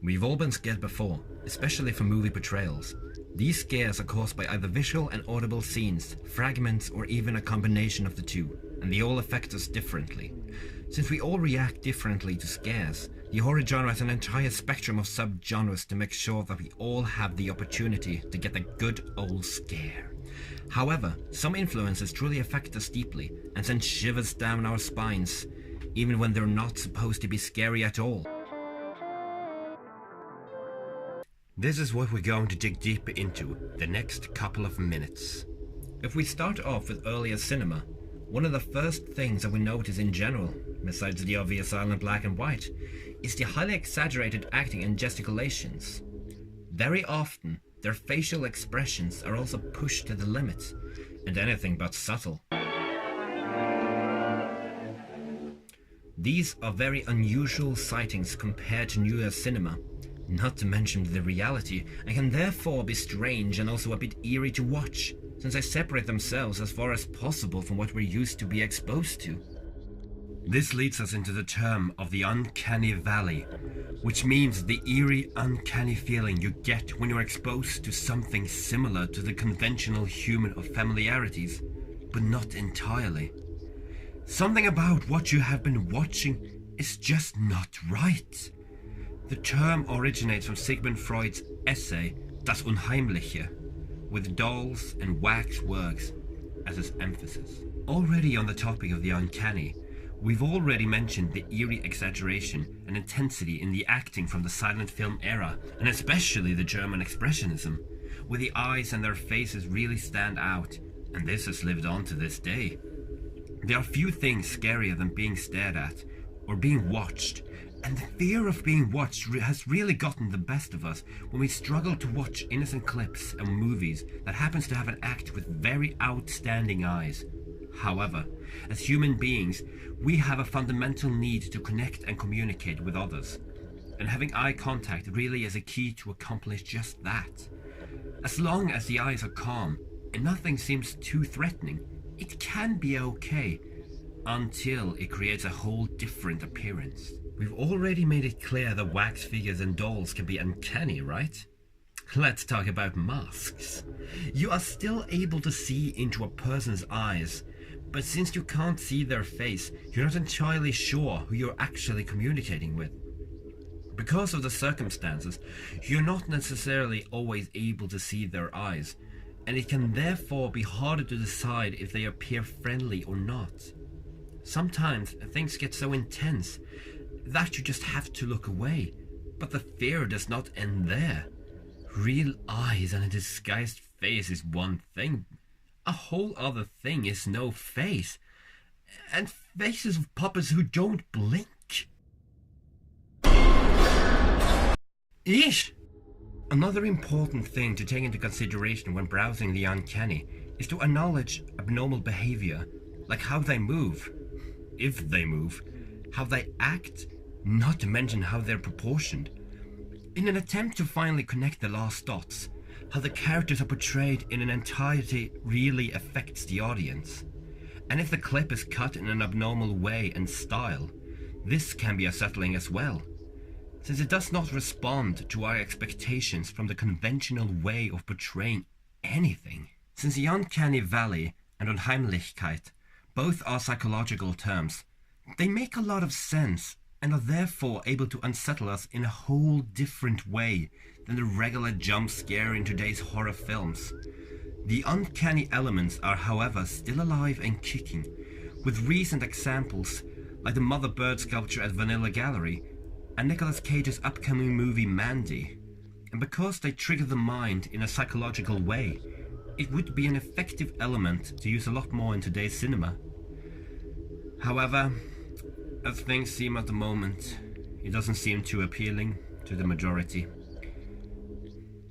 We've all been scared before, especially from movie portrayals. These scares are caused by either visual and audible scenes, fragments, or even a combination of the two, and they all affect us differently. Since we all react differently to scares, the horror genre has an entire spectrum of sub-genres to make sure that we all have the opportunity to get a good old scare. However, some influences truly affect us deeply and send shivers down our spines, even when they're not supposed to be scary at all. This is what we're going to dig deeper into the next couple of minutes. If we start off with earlier cinema, one of the first things that we notice in general, besides the obvious silent black and white, is the highly exaggerated acting and gesticulations. Very often, their facial expressions are also pushed to the limit, and anything but subtle. These are very unusual sightings compared to newer cinema, not to mention the reality, and can therefore be strange and also a bit eerie to watch, since they separate themselves as far as possible from what we're used to be exposed to. This leads us into the term of the Uncanny Valley, which means the eerie, uncanny feeling you get when you're exposed to something similar to the conventional human of familiarities, but not entirely. Something about what you have been watching is just not right. The term originates from Sigmund Freud's essay Das Unheimliche, with dolls and wax works as its emphasis. Already on the topic of the uncanny, we've already mentioned the eerie exaggeration and intensity in the acting from the silent film era, and especially the German Expressionism, where the eyes and their faces really stand out, and this has lived on to this day. There are few things scarier than being stared at or being watched, and the fear of being watched has really gotten the best of us when we struggle to watch innocent clips and movies that happens to have an act with very outstanding eyes. However, as human beings, we have a fundamental need to connect and communicate with others, and having eye contact really is a key to accomplish just that. As long as the eyes are calm and nothing seems too threatening, it can be okay, until it creates a whole different appearance. We've already made it clear that wax figures and dolls can be uncanny, right? Let's talk about masks. You are still able to see into a person's eyes, but since you can't see their face, you're not entirely sure who you're actually communicating with. Because of the circumstances, you're not necessarily always able to see their eyes, and it can therefore be harder to decide if they appear friendly or not. Sometimes things get so intense that you just have to look away, but the fear does not end there. Real eyes and a disguised face is one thing. A whole other thing is no face, and faces of puppets who don't blink. Eesh! Another important thing to take into consideration when browsing the uncanny is to acknowledge abnormal behavior, like how they move, if they move, how they act, not to mention how they're proportioned. In an attempt to finally connect the last dots, how the characters are portrayed in an entirety really affects the audience. And if the clip is cut in an abnormal way and style, this can be unsettling as well, since it does not respond to our expectations from the conventional way of portraying anything. Since the Uncanny Valley and Unheimlichkeit both are psychological terms, they make a lot of sense and are therefore able to unsettle us in a whole different way than the regular jump scare in today's horror films. The uncanny elements are, however, still alive and kicking, with recent examples like the Mother Bird sculpture at Vanilla Gallery and Nicolas Cage's upcoming movie Mandy. And because they trigger the mind in a psychological way, it would be an effective element to use a lot more in today's cinema. However, as things seem at the moment, it doesn't seem too appealing to the majority.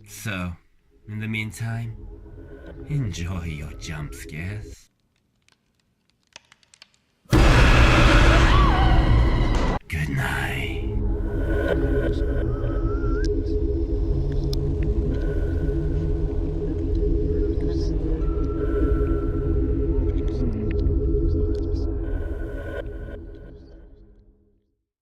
So, in the meantime, enjoy your jump scares.